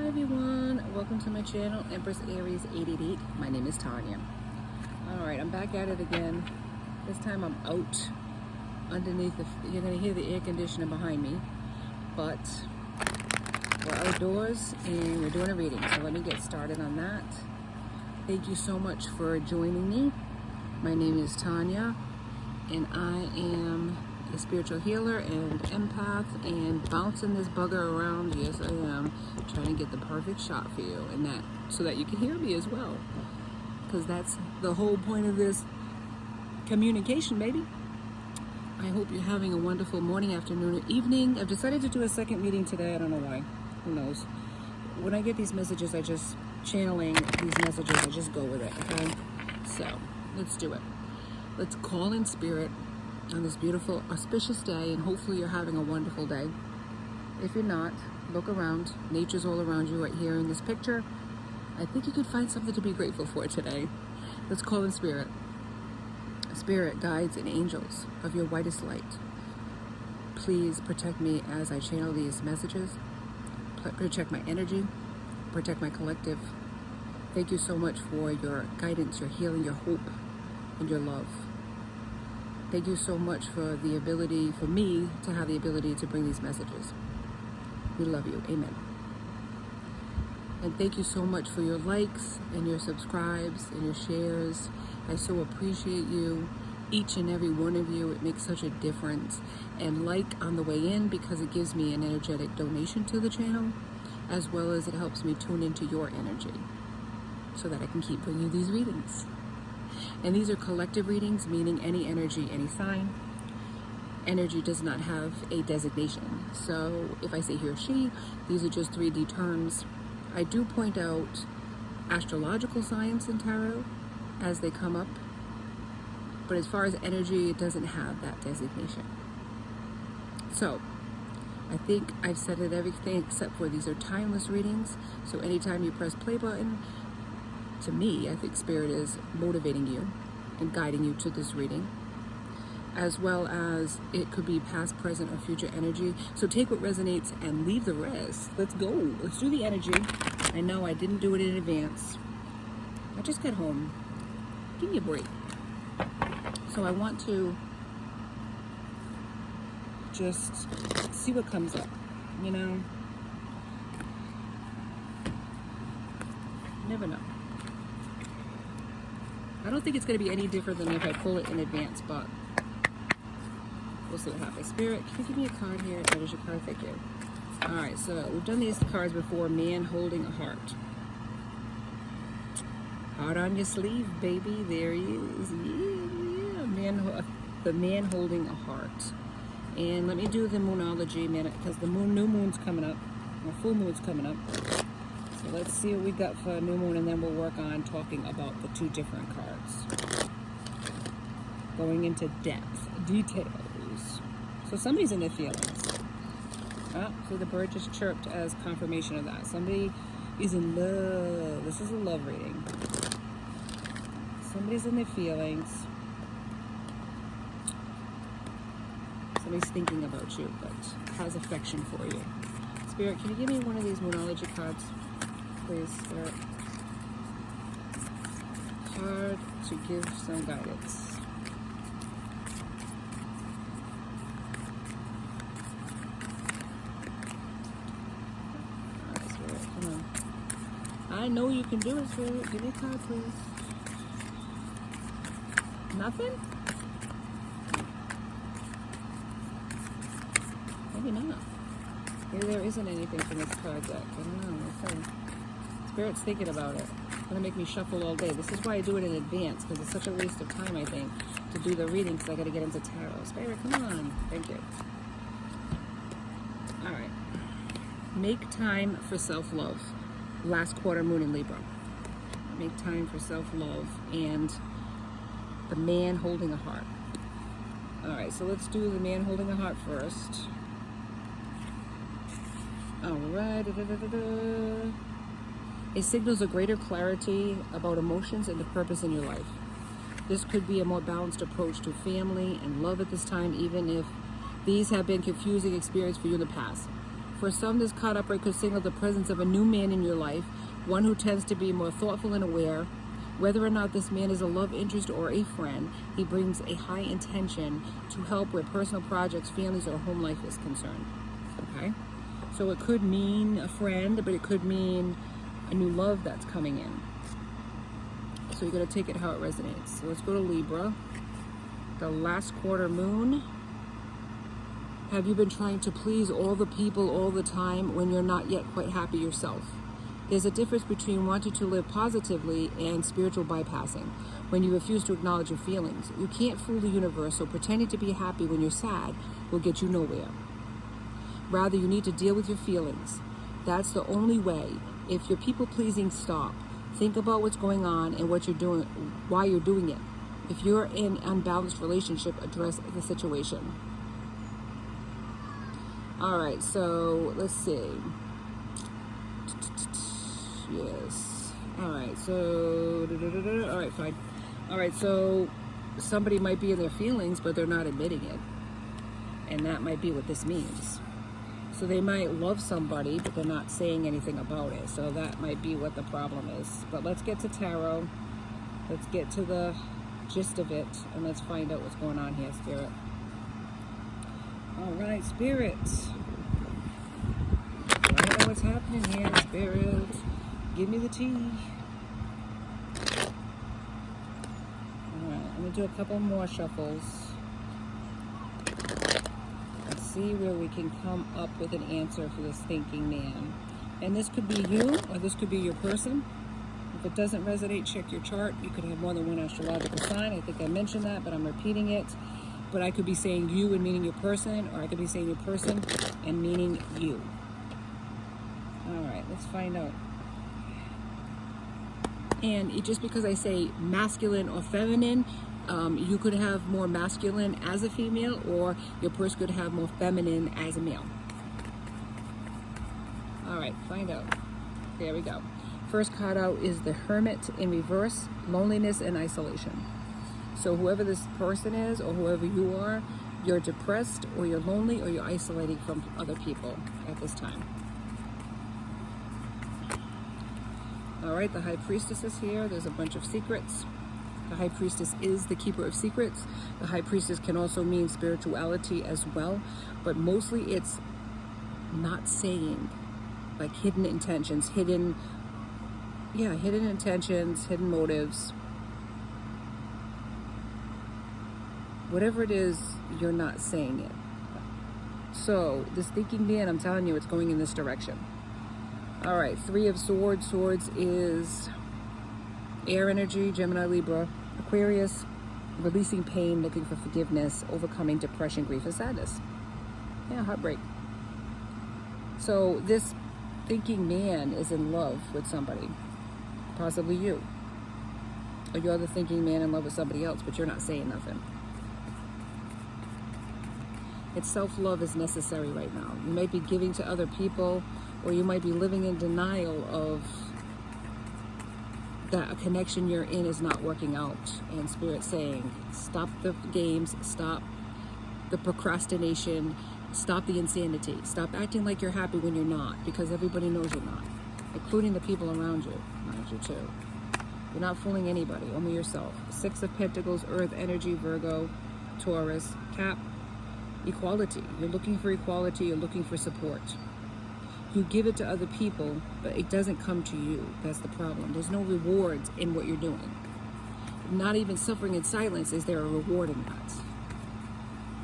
Hi everyone, welcome to my channel, Empress Aries 888. My name is Tanya. Alright, I'm back at it again. This time I'm out underneath you're going to hear the air conditioner behind me, but we're outdoors and we're doing a reading. So let me get started on that. Thank you so much for joining me. My name is Tanya and I am a spiritual healer and empath and bouncing this bugger around. Yes, I am trying to get the perfect shot for you, and that so that you can hear me as well, because that's the whole point of this communication, baby. I hope you're having a wonderful morning, afternoon, or evening. I've decided to do a second reading today. I don't know why. Who knows? When I get these messages, I just channeling these messages. I just go with it. Okay, so let's do it. Let's call in spirit on this beautiful, auspicious day, and hopefully you're having a wonderful day. If you're not, look around. Nature's all around you right here in this picture. I think you could find something to be grateful for today. Let's call in spirit. Spirit, guides, and angels of your whitest light, please protect me as I channel these messages. Protect my energy, protect my collective. Thank you so much for your guidance, your healing, your hope, and your love. Thank you so much for the ability, for me to have the ability to bring these messages. We love you. Amen. And thank you so much for your likes and your subscribes and your shares. I so appreciate you, each and every one of you. It makes such a difference. And like on the way in, because it gives me an energetic donation to the channel, as well as it helps me tune into your energy so that I can keep bringing these readings. And these are collective readings, meaning any energy, any sign. Energy does not have a designation. So if I say he or she, these are just 3D terms. I do point out astrological signs in tarot as they come up. But as far as energy, it doesn't have that designation. So I think I've said it everything except for these are timeless readings. So anytime you press play button, to me, I think Spirit is motivating you and guiding you to this reading, as well as it could be past, present, or future energy. So take what resonates and leave the rest. Let's go. Let's do the energy. I know I didn't do it in advance. I just got home. Give me a break. So I want to just see what comes up, you know? Never know. I don't think it's going to be any different than if I pull it in advance, but we'll see what happens. Spirit, can you give me a card here? That is your card. Thank you. All right, so we've done these cards before. Man holding a heart. Heart on your sleeve, baby. There he is. Yeah. The man holding a heart. And let me do the moonology, man, because the new moon's coming up. Or full moon's coming up. So let's see what we got for a new moon, and then we'll work on talking about the two different cards. Going into depth, details. So somebody's in their feelings. Oh, see, the bird just chirped as confirmation of that. Somebody is in love. This is a love reading. Somebody's in their feelings. Somebody's thinking about you, but has affection for you. Spirit, can you give me one of these moonology cards? Please, Spirit. Card to give some guidance. Alright, Spirit, come on. I know you can do it, Spirit. Give me a card, please. Nothing? Maybe not. Maybe there isn't anything from this card deck. I don't know. We'll see. Spirit's thinking about it. It's going to make me shuffle all day. This is why I do it in advance, because it's such a waste of time, I think, to do the reading, because I got to get into tarot. Spirit, come on. Thank you. All right. Make time for self-love. Last quarter moon in Libra. Make time for self-love and the man holding a heart. All right, so let's do the man holding a heart first. All right. It signals a greater clarity about emotions and the purpose in your life. This could be a more balanced approach to family and love at this time, even if these have been confusing experiences for you in the past. For some, this card upright could signal the presence of a new man in your life, one who tends to be more thoughtful and aware. Whether or not this man is a love interest or a friend, he brings a high intention to help where personal projects, families, or home life is concerned. Okay? So it could mean a friend, but it could mean a new love that's coming in. So you got to take it how it resonates. So let's go to Libra. The last quarter moon. Have you been trying to please all the people all the time when you're not yet quite happy yourself? There's a difference between wanting to live positively and spiritual bypassing, when you refuse to acknowledge your feelings. You can't fool the universe, so pretending to be happy when you're sad will get you nowhere. Rather, you need to deal with your feelings. That's the only way. If you're people-pleasing, stop. Think about what's going on and what you're doing, why you're doing it. If you're in an unbalanced relationship, address the situation. All right, so let's see. Yes. All right, so, all right, fine. All right, so somebody might be in their feelings, but they're not admitting it. And that might be what this means. So they might love somebody, but they're not saying anything about it. So that might be what the problem is. But let's get to tarot. Let's get to the gist of it, and let's find out what's going on here, Spirit. All right, Spirit. I know what's happening here, Spirit. Give me the tea. All right, I'm going to do a couple more shuffles. Let's see where we can come up with an answer for this thinking man. And this could be you, or this could be your person. If it doesn't resonate, check your chart. You could have more than one astrological sign. I think I mentioned that, but I'm repeating it. But I could be saying you and meaning your person, or I could be saying your person and meaning you. All right, let's find out. And just because I say masculine or feminine, you could have more masculine as a female, or your person could have more feminine as a male. All right, find out. There we go. First card out is the Hermit in reverse, loneliness and isolation. So whoever this person is, or whoever you are, you're depressed, or you're lonely, or you're isolating from other people at this time. All right, the High Priestess is here. There's a bunch of secrets. The High Priestess is the keeper of secrets. The High Priestess can also mean spirituality as well, but mostly it's not saying, like hidden intentions, hidden intentions, hidden motives. Whatever it is, you're not saying it. So this thinking man, I'm telling you, it's going in this direction. All right, Three of Swords. Swords is air energy, Gemini, Libra, Aquarius, releasing pain, looking for forgiveness, overcoming depression, grief, and sadness. Yeah, heartbreak. So this thinking man is in love with somebody, possibly you. Or you're the thinking man in love with somebody else, but you're not saying nothing. It's self-love is necessary right now. You might be giving to other people, or you might be living in denial of that a connection you're in is not working out. And Spirit's saying, stop the games, stop the procrastination, stop the insanity. Stop acting like you're happy when you're not, because everybody knows you're not, including the people around you, mind you too. You're not fooling anybody, only yourself. Six of Pentacles, Earth energy, Virgo, Taurus, Cap, equality. You're looking for equality, you're looking for support. You give it to other people, but it doesn't come to you. That's the problem. There's no rewards in what you're doing. Not even suffering in silence is there a reward in that.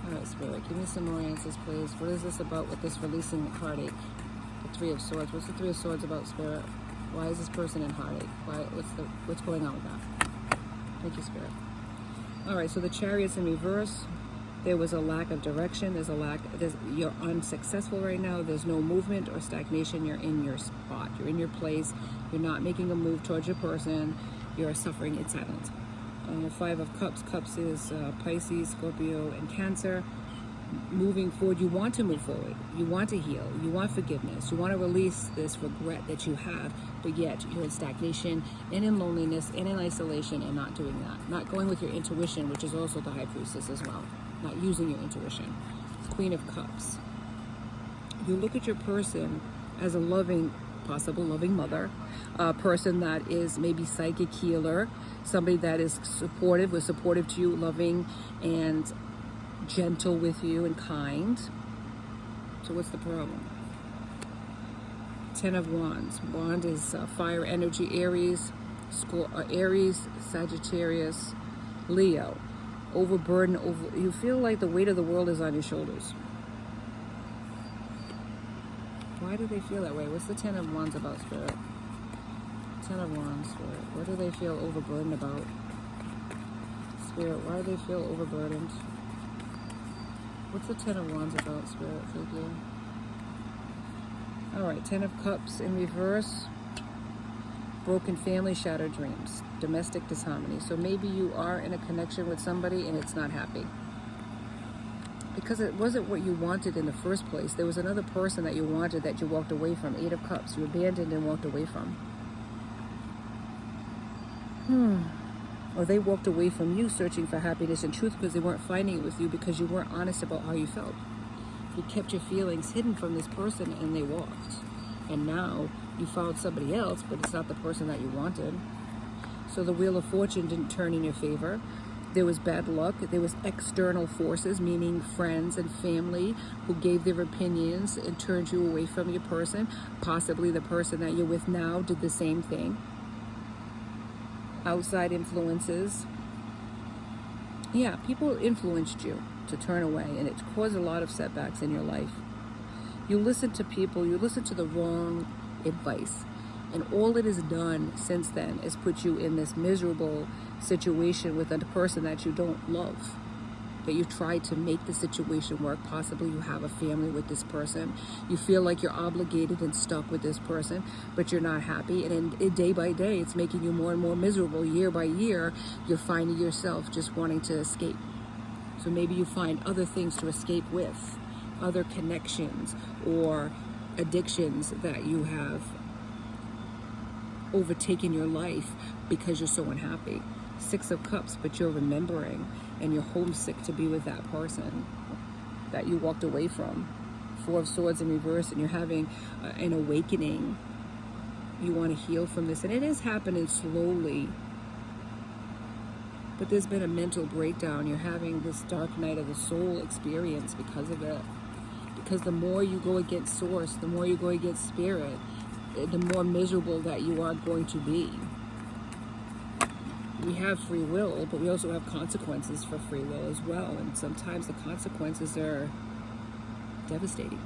All right, Spirit, give me some more answers, please. What is this about with this releasing heartache? The Three of Swords. What's the Three of Swords about, Spirit? Why is this person in heartache? What's going on with that? Thank you, Spirit. All right, so the Chariot's in reverse. There was a lack of direction. You're unsuccessful right now. There's no movement or stagnation. You're in your spot. You're in your place. You're not making a move towards your person. You're suffering in silence. Five of Cups. Cups is Pisces, Scorpio, and Cancer. Moving forward, you want to move forward. You want to heal. You want forgiveness. You want to release this regret that you have, but yet you're in stagnation and in loneliness and in isolation and not doing that. Not going with your intuition, which is also the High Priestess as well. Not using your intuition. Queen of Cups. you look at your person as a loving, possible loving mother, a person that is maybe psychic healer, somebody that is supportive, was supportive to you, loving and gentle with you and kind. So what's the problem? Ten of Wands. Wand is fire energy, Aries, Aries, Sagittarius, Leo. Overburden, you feel like the weight of the world is on your shoulders. Why do they feel that way? What's the Ten of Wands about, Spirit? Ten of Wands, Spirit. What do they feel overburdened about? Spirit, why do they feel overburdened? What's the Ten of Wands about, Spirit? Thank you. Alright, Ten of Cups in reverse. Broken family, shattered dreams, domestic disharmony. So maybe you are in a connection with somebody and it's not happy. Because it wasn't what you wanted in the first place. There was another person that you wanted that you walked away from. Eight of Cups, you abandoned and walked away from. Or they walked away from you searching for happiness and truth because they weren't finding it with you because you weren't honest about how you felt. You kept your feelings hidden from this person and they walked. And now you found somebody else, but it's not the person that you wanted. So the Wheel of Fortune didn't turn in your favor. There was bad luck. There was external forces, meaning friends and family, who gave their opinions and turned you away from your person. Possibly the person that you're with now did the same thing. Outside influences. Yeah, people influenced you to turn away, and it caused a lot of setbacks in your life. You listen to people, you listen to the wrong advice. And all it has done since then is put you in this miserable situation with a person that you don't love. That you tried to make the situation work. Possibly you have a family with this person. You feel like you're obligated and stuck with this person, but you're not happy. And day by day, it's making you more and more miserable. Year by year, you're finding yourself just wanting to escape. So maybe you find other things to escape with. Other connections or addictions that you have overtaken your life because you're so unhappy. Six of Cups, but you're remembering and you're homesick to be with that person that you walked away from. Four of Swords in reverse, and you're having an awakening. You want to heal from this, and it is happening slowly. But there's been a mental breakdown. You're having this dark night of the soul experience because of it. Because the more you go against source, the more you go against spirit, the more miserable that you are going to be. We have free will, but we also have consequences for free will as well. And sometimes the consequences are devastating.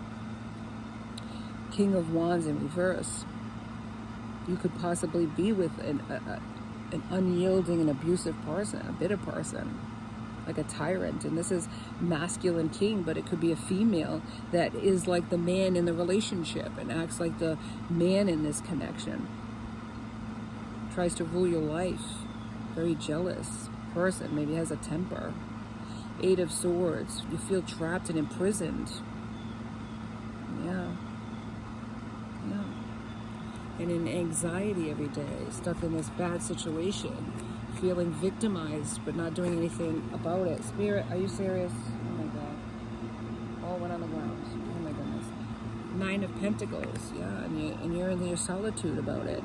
King of Wands in reverse. You could possibly be with an unyielding and abusive person, a bitter person, like a tyrant. And this is masculine king, but it could be a female that is like the man in the relationship and acts like the man in this connection. Tries to rule your life. Very jealous person, maybe has a temper. Eight of Swords. You feel trapped and imprisoned. Yeah. And in anxiety every day, stuck in this bad situation, feeling victimized but not doing anything about it. Spirit, are you serious? Oh my God. All went on the ground. Oh my goodness. Nine of Pentacles, yeah, and you're in your solitude about it.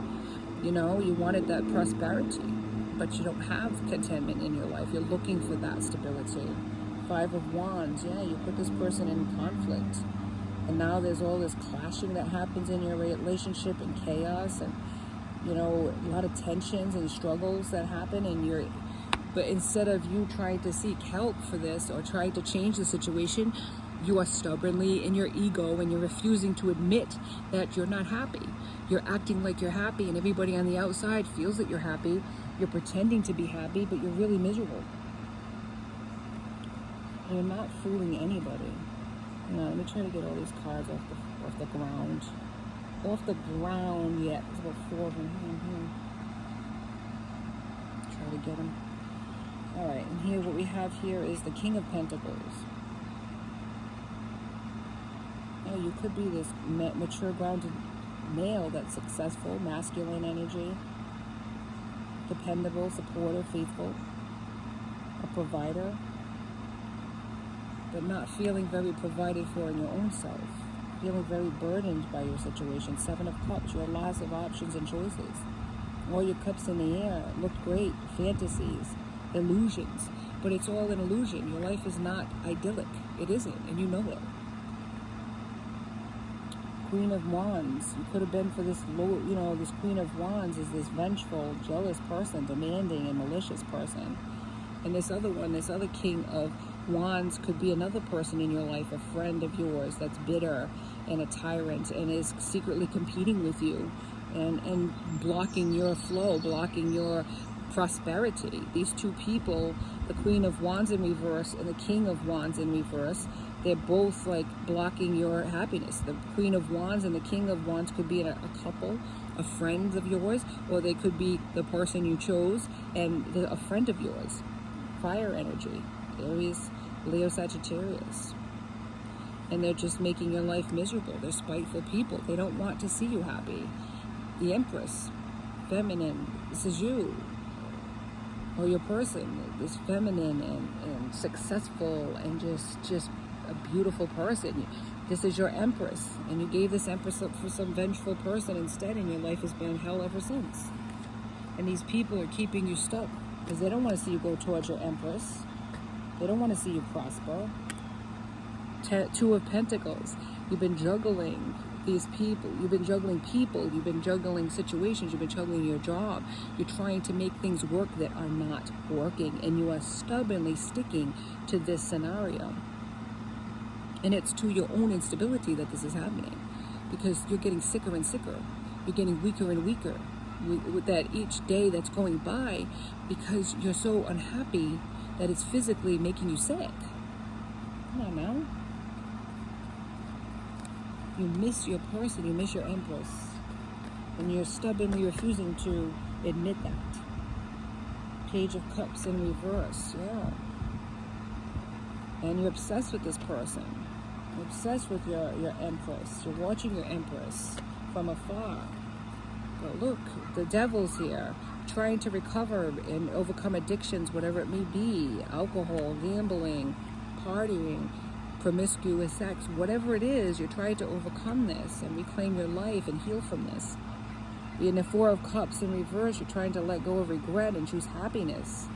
You know, you wanted that prosperity, but you don't have contentment in your life. You're looking for that stability. Five of Wands, yeah, you put this person in conflict. And now there's all this clashing that happens in your relationship and chaos and, you know, a lot of tensions and struggles that happen. And but instead of you trying to seek help for this or trying to change the situation, you are stubbornly in your ego and you're refusing to admit that you're not happy. You're acting like you're happy and everybody on the outside feels that you're happy. You're pretending to be happy, but you're really miserable. And you're not fooling anybody. Now, let me try to get all these cards off the ground. Off the ground, yeah. There's about four of them here. Try to get them. All right, and here what we have here is the King of Pentacles. Oh, you could be this mature, grounded male that's successful, masculine energy, dependable, supportive, faithful, a provider, but not feeling very provided for in your own self. feeling very burdened by your situation. 7 of Cups, your loss of options and choices. All your cups in the air looked great. Fantasies, illusions. But it's all an illusion. Your life is not idyllic. It isn't, and you know it. Queen of Wands. You could have been for this low, this Queen of Wands is this vengeful, jealous person, demanding and malicious person. And this other one, this other King of Wands could be another person in your life, a friend of yours that's bitter and a tyrant and is secretly competing with you and blocking your flow, blocking your prosperity. These two people, the Queen of Wands in reverse and the King of Wands in reverse, they're both like blocking your happiness. The Queen of Wands and the King of Wands could be a couple, a friend of yours, or they could be the person you chose and a friend of yours. Fire energy, Aries, Leo, Sagittarius. And they're just making your life miserable. They're spiteful people. They don't want to see you happy. The Empress, feminine, this is you. Or your person is feminine and successful and just a beautiful person. This is your Empress, and you gave this Empress up for some vengeful person instead, and your life has been hell ever since. And these people are keeping you stuck because they don't want to see you go towards your Empress. They don't want to see you prosper. 2 of Pentacles. You've been juggling these people. You've been juggling people. You've been juggling situations. You've been juggling your job. You're trying to make things work that are not working, and you are stubbornly sticking to this scenario. And it's to your own instability that this is happening, because you're getting sicker and sicker. You're getting weaker and weaker with that each day that's going by, because you're so unhappy that it's physically making you sick. Come on now. You miss your person, you miss your Empress, and you're stubbornly refusing to admit that. Page of Cups in reverse, yeah. And you're obsessed with this person. You're obsessed with your Empress. You're watching your Empress from afar. But look, the Devil's here, trying to recover and overcome addictions, whatever it may be. Alcohol, gambling, partying, promiscuous sex, whatever it is, you're trying to overcome this and reclaim your life and heal from this. In the 4 of Cups in reverse, you're trying to let go of regret and choose happiness.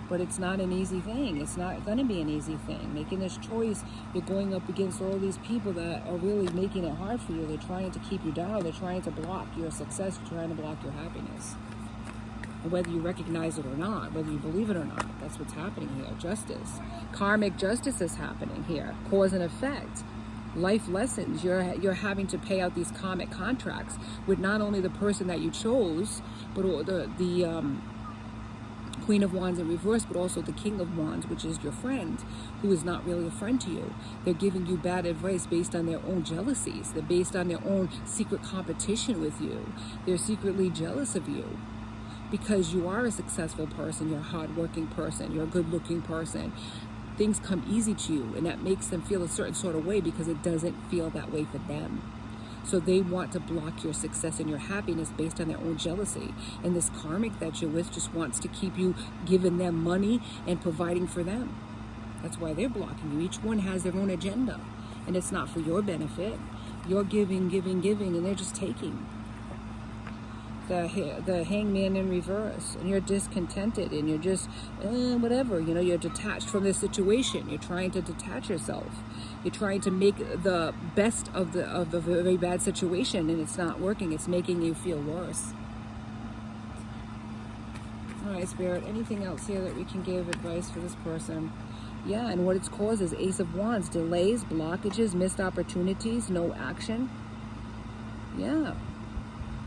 But it's not an easy thing. It's not going to be an easy thing. Making this choice, you're going up against all these people that are really making it hard for you. They're trying to keep you down. They're trying to block your success. They're trying to block your happiness. And whether you recognize it or not, whether you believe it or not, that's what's happening here. Justice. Karmic justice is happening here. Cause and effect. Life lessons. You're having to pay out these karmic contracts with not only the person that you chose, but the Queen of Wands in reverse, but also the King of Wands, which is your friend, who is not really a friend to you. They're giving you bad advice based on their own jealousies. They're based on their own secret competition with you. They're secretly jealous of you because you are a successful person, you're a hardworking person, you're a good-looking person. Things come easy to you, and that makes them feel a certain sort of way because it doesn't feel that way for them. So they want to block your success and your happiness based on their own jealousy. And this karmic that you're with just wants to keep you giving them money and providing for them. That's why they're blocking you. Each one has their own agenda, and it's not for your benefit. You're giving, and they're just taking. The Hangman in reverse, and you're discontented, and you're just whatever, you're detached from this situation. You're trying to detach yourself. You're trying to make the best of a very bad situation, and it's not working. It's making you feel worse. All right, Spirit, anything else here that we can give advice for this person? Yeah, and what it's caused is Ace of Wands, delays, blockages, missed opportunities, no action. Yeah.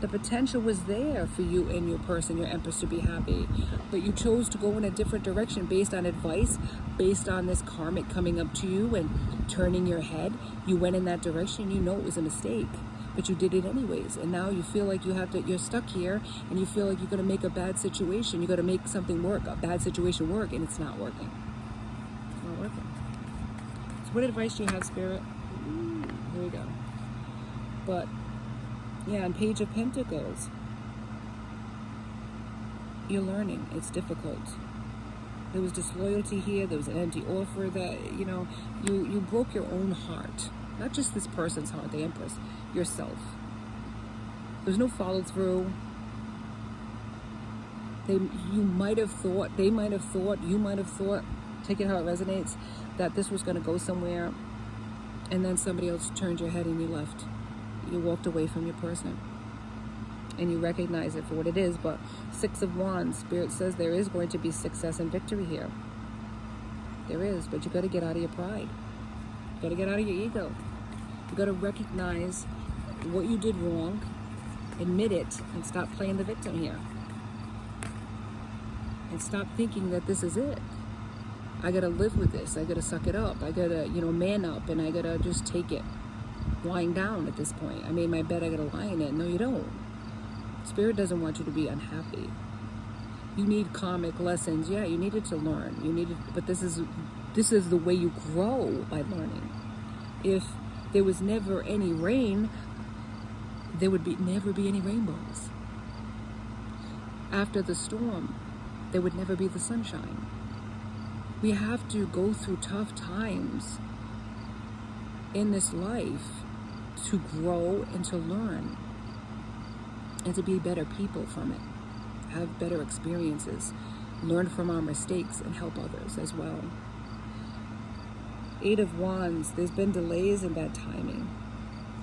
The potential was there for you and your person, your Empress, to be happy. But you chose to go in a different direction based on advice, based on this karmic coming up to you and turning your head. You went in that direction. You know it was a mistake, but you did it anyways. And now you feel like you're stuck here, and you feel like you're going to make a bad situation. You're going to make something work, a bad situation work, and it's not working. It's not working. So what advice do you have, Spirit? Here we go. But yeah, and Page of Pentacles. You're learning. It's difficult. There was disloyalty here. There was an empty offer that, you broke your own heart Not just this person's heart, the Empress, yourself. There's no follow through. They might have thought, you might have thought, take it how it resonates, that this was going to go somewhere, and then somebody else turned your head and you left. You walked away from your person. And you recognize it for what it is. But Six of Wands, Spirit says there is going to be success and victory here. There is, but you got to get out of your pride. You got to get out of your ego. You got to recognize what you did wrong, admit it, and stop playing the victim here. And stop thinking that this is it. I got to live with this. I got to suck it up. I got to, man up, and I got to just take it lying down at this point. I made my bed, I got to lie in it. No, you don't. Spirit doesn't want you to be unhappy. You need karmic lessons. Yeah, you needed to learn. But this is the way you grow, by learning. If there was never any rain, there would never be any rainbows. After the storm, there would never be the sunshine. We have to go through tough times in this life to grow and to learn and to be better people from it, have better experiences, learn from our mistakes, and help others as well. Eight of Wands, there's been delays in bad timing.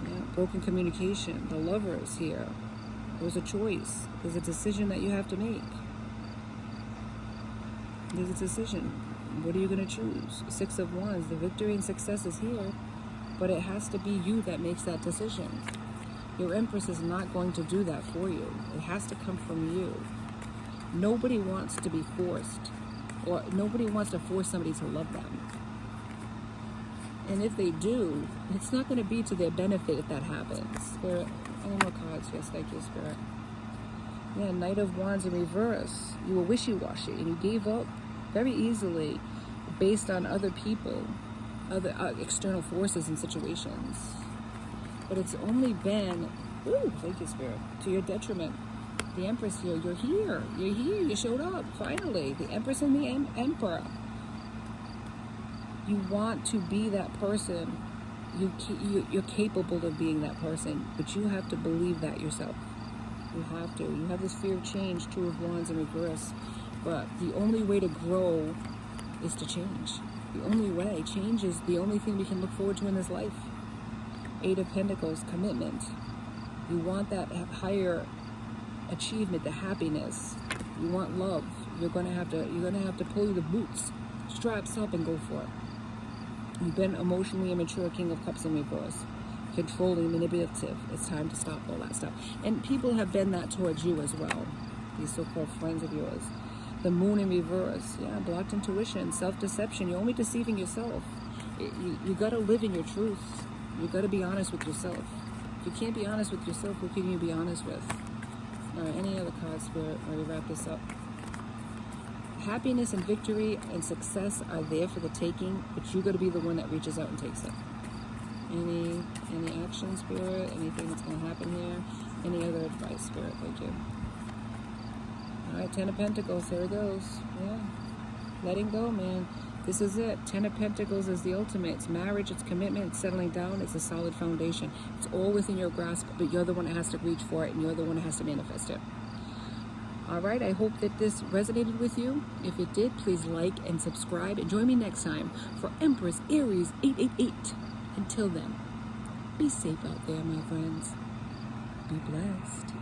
Yeah, broken communication, the Lovers here. There's a choice. There's a decision that you have to make. There's a decision. What are you going to choose? Six of Wands, the victory and success is here, but it has to be you that makes that decision. Your Empress is not going to do that for you. It has to come from you. Nobody wants to be forced, or nobody wants to force somebody to love them. And if they do, it's not going to be to their benefit if that happens. Spirit, any more cards? Yes, thank you, Spirit. Yeah, Knight of Wands in reverse. You were wishy-washy, and you gave up very easily based on other people, other external forces and situations. But it's only been, thank you, Spirit, to your detriment. The Empress here, you're here, you showed up, finally. The Empress and the Emperor. You want to be that person. You're capable of being that person, but you have to believe that yourself. You have to. You have this fear of change, Two of Wands in reverse. But the only way to grow is to change. The only way. Change is the only thing we can look forward to in this life. Eight of Pentacles, commitment. You want that higher achievement, the happiness. You want love. You're gonna have to pull the boots, straps up, and go for it. You've been emotionally immature, King of Cups in reverse. Controlling, manipulative. It's time to stop all that stuff. And people have been that towards you as well. These so-called friends of yours. The Moon in reverse. Yeah, blocked intuition, self-deception. You're only deceiving yourself. You got to live in your truth. You got to be honest with yourself. If you can't be honest with yourself, who can you be honest with? All right, any other cards, Spirit, while we wrap this up? Happiness and victory and success are there for the taking, but you got to be the one that reaches out and takes it. Any action, Spirit? Anything that's going to happen here? Any other advice, Spirit? Thank you. All right, Ten of Pentacles. Here it goes. Yeah, letting go, man. This is it. Ten of Pentacles is the ultimate. It's marriage. It's commitment. It's settling down. It's a solid foundation. It's all within your grasp, but you're the one that has to reach for it, and you're the one that has to manifest it. All right, I hope that this resonated with you. If it did, please like and subscribe, and join me next time for Empress Aries 888. Until then, be safe out there, my friends. Be blessed.